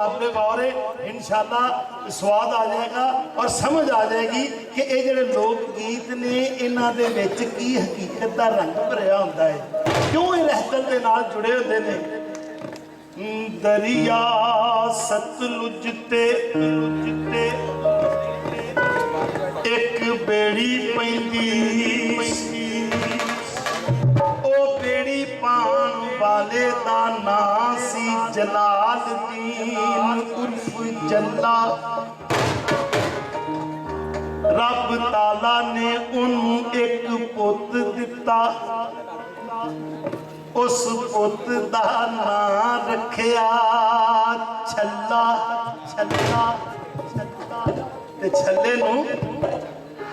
आपने गौर है इंशाअल्लाह स्वाद आ जाएगा और समझ आ जाएगी कि ये जो लोक गीत ने इन्हां दे विच की हकीकत का रंग भरिया हुंदा है, क्यों ये रहतल दे नाल जुड़े हुंदे ने। दरिया सतलुज ते एक बेड़ी पैंदी, ओ बेड़ी पान वाले दा नाम सी जलालदीन उर्फ जल्ला। रब ताला ने उन्होंने एक पुत दिता, उस पुत दा नाम रखिया छल्ला। छल्ला ते छल्ले नूं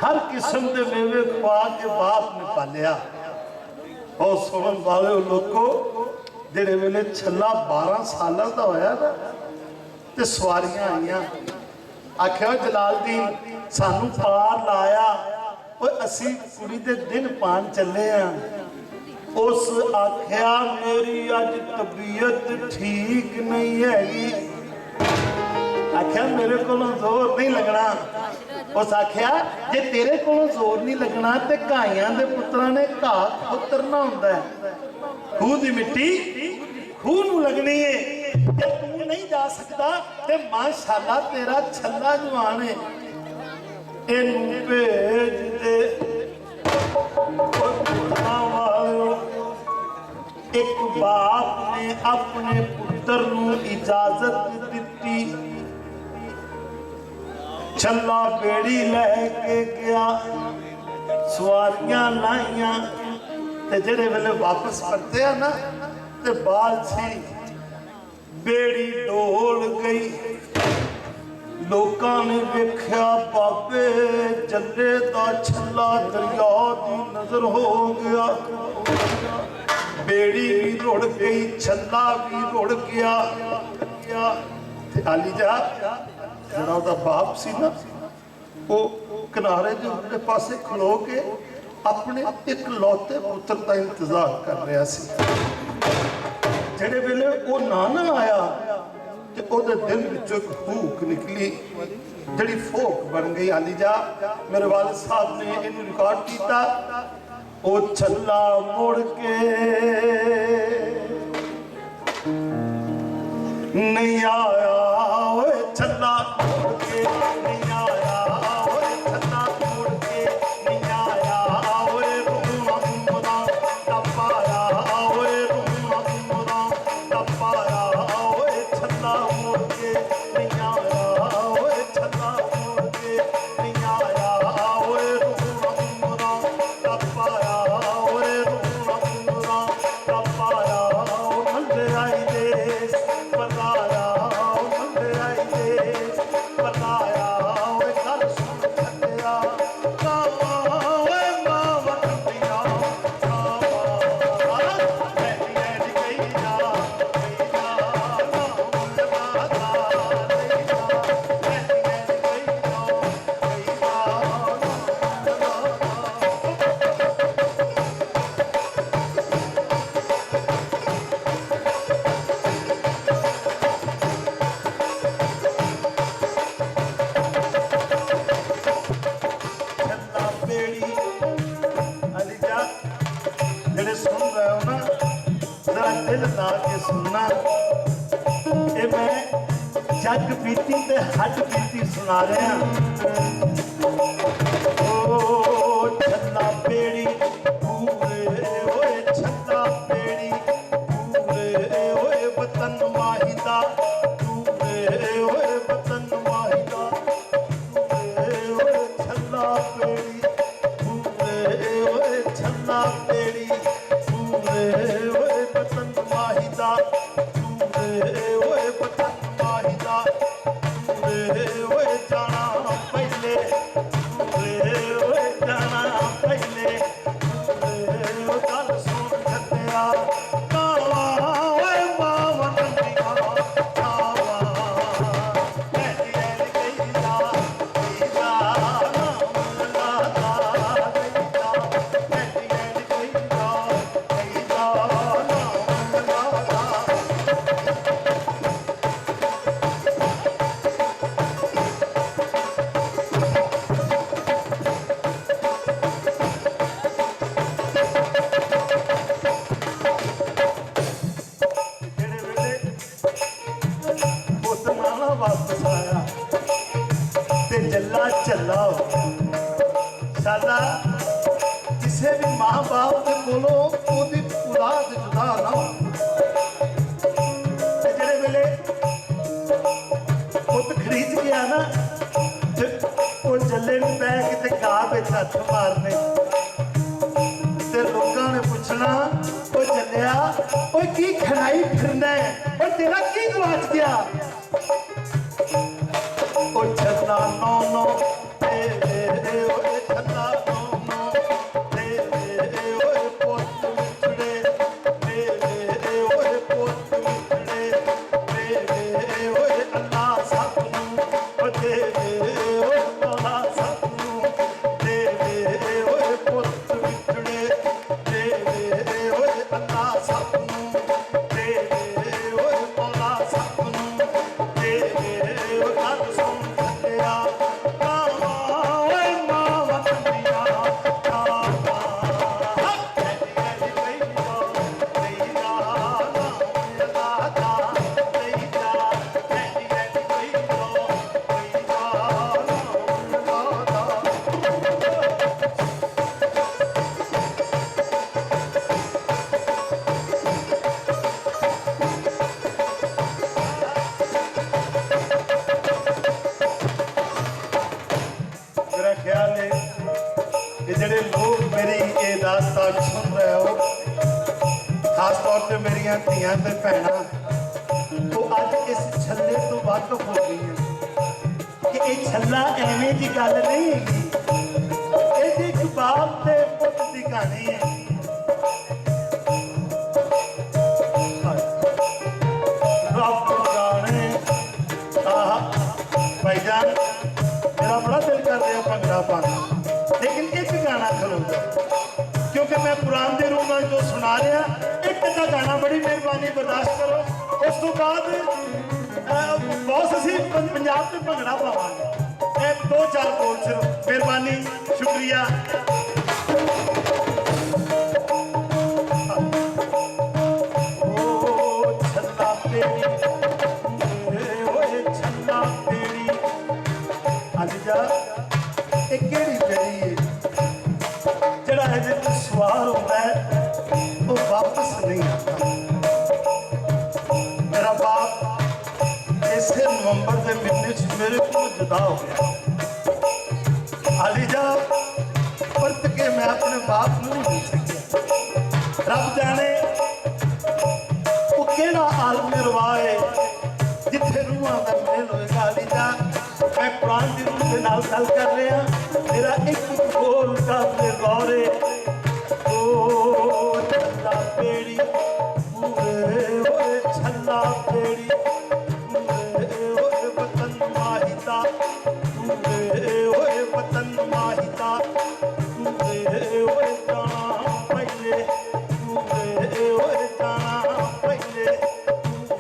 हर किस्म के मेवे खवा के बाप ने पालिया। और सुनन वाले लोगों जेड़े वेले छल्ला 12 साल का होया ना ते सवारियां आईयां, आख्या जलालदीन सानू पार लाया, असी कुड़ी दे दिन पान चले हैं। उस आख्या मेरी अज तबीयत ठीक नहीं हैगी, आख्या मेरे को जोर नहीं लगना। उस आख्या जे तेरे को जोर नहीं लगना तो घाइयां दे पुत्रां ने घाह उतरना हुंदा है, खूह दी मिट्टी खूह नूं लगनी है। जे तू नहीं जा सकता ते माशाअल्लाह तेरा छल्ला जवान है, इनू भेज दे। एक बाप ने अपने पुत्र नूं इजाजत दी, छल्ला बेड़ी लैके गया, सवारियां लाइया ते जेड़े वेले वापस परते आ ना ते बाल सी बेड़ी डोल गई। लोकां ने वेख्या बाबे जल्ले दा छल्ला दरिया दी नजर हो गया, बेड़ी भी रुड़ गई, छल्ला भी रुड़ गया। आलीजा जरा उहदा बाप सी ना, वो किनारे दे उरले पासे खलो के अपने एक लौते पुत्र का इंतजार कर रहा सी। जेड़े वेले वो नाना आया ते ओदे दिल विचों एक भूख निकली जिहड़ी फोक बन गई। आलीजा मेरे वालिद साहब ने इन्हू रिकॉर्ड किया, ओ छल्ला मुड़ के नहीं आया, ओए छल्ला मुड़ के नहीं आया, ओए छल्ला मुड़ के नहीं आया, ओए रूमा गुमरा टपाया, ओए रूमा गुमरा टपाया, ओए छल्ला मुड़ के नहीं आया, ओए छल्ला मुड़ के नहीं आया, ओए रूमा गुमरा टपाया, ओए रूमा गुमरा टपाया। मल्ले आई देश बताया, मल्ले आई देश बताया, ओए गल सुन सकिया ओए मां वटिया गई जा सुनना। ये मैं जग बीती ते हट बीती सुना रहा। ओ छल्ला बेड़ी पूरे ओए छल्ला बेड़ी पूरे ओए वतन वाहिदा पूरे ओए वतन वाहिदा पूरे ओए छल्ला बेड़ी पूरे ओए छल्ला बेड़ी पूरे ओए वतन वाहिदा पूरे ओए वतन वाहिदा पूरे ओए जाना पहले वापस आया ते जल्ला झल्ला हो साडा किसी भी माँ बाप के कोलों ओदी औलाद जुदा ना हो जेड़े वेले पुत खरीद गया ना वो जल्ले नूं पै किते घाह विच हत्थ मारने ते लोकां ने पुछना ओ जल्लिया ओ की खड़ाई फिरना है और तेरा की गवाच गया ओ छल्ला नौ नौ तेरे ओए छल्ला नौ नौ तेरे ओए पुत विछड़े तेरे ओए पुत विछड़े तेरे ओए अल्लाह सब नूं ओ तेरे ओए मौला सब नूं तेरे ओए पुत विछड़े तेरे ओए अल्लाह सब नूं तेरे ओए मौला सब नूं तेरे ओए गल सुन सकिया कावा ओए मावा कंदिया कावा तेरी गई जो तेरी ना अल्लाह दा तेरी जा तेरी गई जो तेरी ना अल्लाह दा मेरा ख्याल है कि जेडे लोग मेरी ये दास्तान सुन रहे हो खास तौर पे मेरिया धियां ते भैणां वो अज इस छल्ले तो वाकिफ हो गई हैं कि ये छल्ला एवें दी गल नहीं हैगी ये एक बाप ते पुत दी कहानी है रब जाने भाईजान मेरा बड़ा दिल कर रहा भंगड़ा पाना लेकिन एक गाना खलोगा क्योंकि मैं कुरान के रूप में जो सुना रहा एक का गाना बड़ी मेहरबानी बर्दाश्त करो उस तो बाद बहुत असी पंजाब से भंगड़ा पावांगे दो चार बोल सिर्फ मेहरबानी शुक्रिया ओ छल्ला तेरी ओए छल्ला तेरी अज जा ਇਹ ਕਿਹੜੀ ਬੇੜੀ ਹੈ ਜਿਹੜਾ ਇਹਦੇ ਤੇ ਸਵਾਰ ਹੁੰਦਾ ਹੈ ਉਹ ਵਾਪਸ ਨਹੀਂ ਆਉਂਦਾ ਮੇਰਾ ਬਾਪ ਇਸੇ ਨਵੰਬਰ ਦੇ ਮਹੀਨੇ 'ਚ ਮੇਰੇ ਕੋਲ ਜੁਦਾ ਹੋ ਗਿਆ ਹਾਲੀ ਜਾ ਪਰਤ ਕੇ ਮੈਂ ਆਪਣੇ ਬਾਪ ਨੂੰ ਨਹੀਂ ਮਿਲ ਸਕਿਆ ਰੱਬ ਜਾਣੇ ਉਹ ਕਿਹੜਾ ਆਲਮ ਰਵਾ ਹੈ ਜਿੱਥੇ ਰੂਹਾਂ ਦਾ ਮੇਲ ਹੋਏਗਾ ਹਾਲੀ ਜਾ मैं कुरान की रूह के नाल गल कर रहा मेरा एक बोल काबले गौरे ओ छल्ला पेड़ी पूरे ओए छल्ला पेड़ी पूरे ओए वतन माहिता पूरे ओए वतन माहिता पूरे ओए जाना पहले पूरे ओए जाना पहले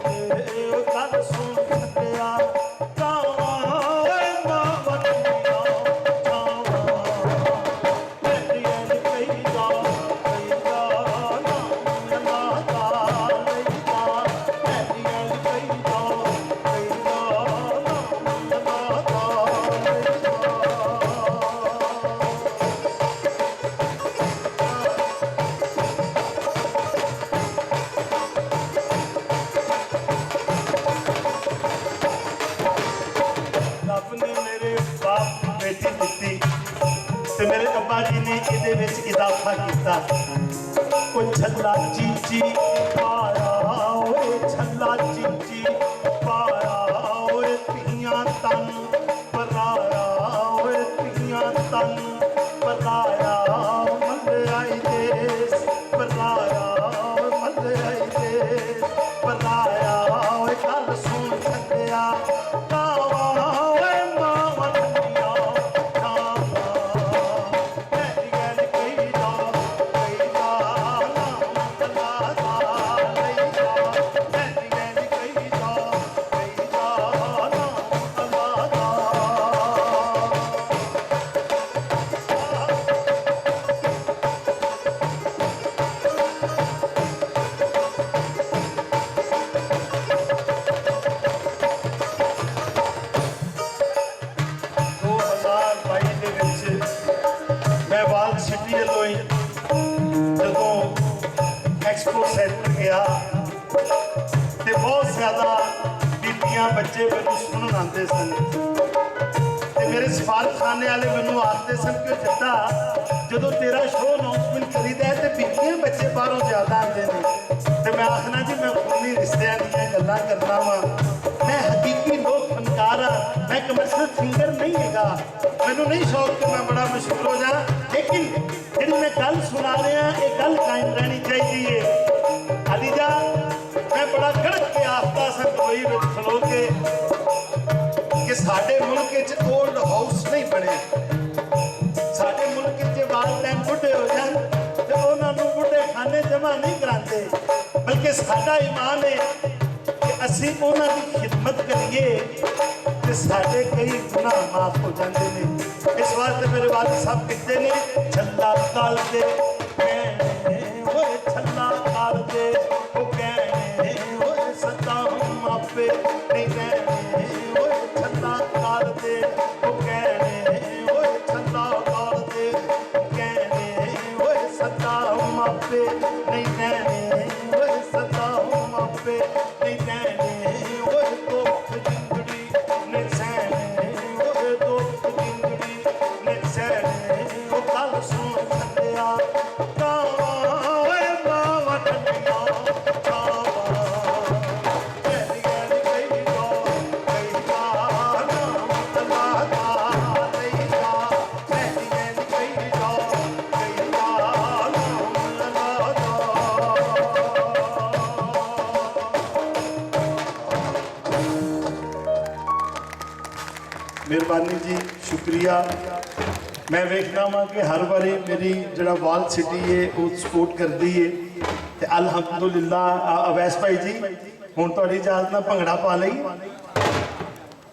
पूरे ओए गल सुन सकिया मेरे अब्बा जी ने इहदे विच इजाफा किया छल्ला चीची पाया ओए छल्ला चीची पाया ओए तियां तन पराया ओए तियां तन पराया मल्ले आई देस पराया मल्ले आई देस पराया ओए गल सुन सकिया कावा ओए मावा कंदिया तेरी गल कही जा ਜ਼ਿਆਦਾ ਬੀਬੀਆਂ ਬੱਚੇ ਮੈਨੂੰ ਸੁਣਨ ਆਉਂਦੇ ਸਨ ਤੇ ਮੇਰੇ ਸਫਾਰਤਖਾਨੇ ਵਾਲੇ ਮੈਨੂੰ ਆਖਦੇ ਸਨ ਕਿ ਜੱਟਾ ਜਦੋਂ ਤੇਰਾ ਸ਼ੋਅ ਅਨਾਉਂਸਮੈਂਟ ਕਰੀਦਾ ਤੇ ਬੀਬੀਆਂ ਬੱਚੇ ਬਾਹਰੋਂ ਜ਼ਿਆਦਾ ਆਉਂਦੇ ਨੇ ਤੇ ਮੈਂ ਆਖਣਾ ਜੀ ਮੈਂ ਖੂਨੀ ਰਿਸ਼ਤਿਆਂ ਦੀਆਂ ਗੱਲਾਂ ਕਰਦਾ ਵਾਂ मैं हकीकी लोक फनकार हाँ मैं कमर्शियल सिंगर नहीं हैगा मैनू नहीं शौक कि मैं बड़ा मशहूर हो जा लेकिन जी मैं गल सुना रहा ये गल कायम रहनी चाहिए अलीजा मैं बड़ा कड़क के आखता सा दुबई में खलो के कि साडे मुल्क ओल्ड हाउस नहीं बने साडे मुल्क वालदैन बुढ़े हो जान तो उन्होंने बुढ़े खाने जमा नहीं कराते बल्कि साडा ईमान है ਅਸੀਂ ਉਹਨਾਂ ਦੀ ਖਿਦਮਤ ਕਰੀਏ ਤੇ ਸਾਡੇ ਕਈ ਗੁਨਾਹ ਮਾਫ ਹੋ ਜਾਂਦੇ ਨੇ ਇਸ ਵਾਸਤੇ ਮੇਰੇ ਵਾਲਿਦ ਸਾਹਿਬ ਕਹਿੰਦੇ ਨੇ ਛੱਲਾ ਕਾਲ ਦੇ ਕਹਿਣੇ ਓਏ ਛੱਲਾ ਕਾਲ ਦੇ ਉਹ ਕਹਿਣੇ ਓਏ ਸਦਾ ਮਾਪੇ ਨਹੀਂ ਰਹਿਣੇ ਓਏ ਛੱਲਾ ਕਾਲ ਦੇ ਉਹ ਕਹਿਣੇ ਓਏ ਛੱਲਾ ਕਾਲ ਦੇ ਕਹਿਣੇ ਓਏ ਸਦਾ ਮਾਪੇ ਨਹੀਂ ਰਹਿਣੇ ਓਏ ਸਦਾ ਮਾਪੇ ਨਹੀਂ ਰਹਿਣੇ मेहरबानी जी शुक्रिया मैं वेखना वा कि हर बारी मेरी जड़ा वाल सिटी है वो सपोर्ट करती है तो अलहमदुलिल्लाह अवैस भाई जी हुण तुहाडी इजाजत नाल भंगड़ा पा लई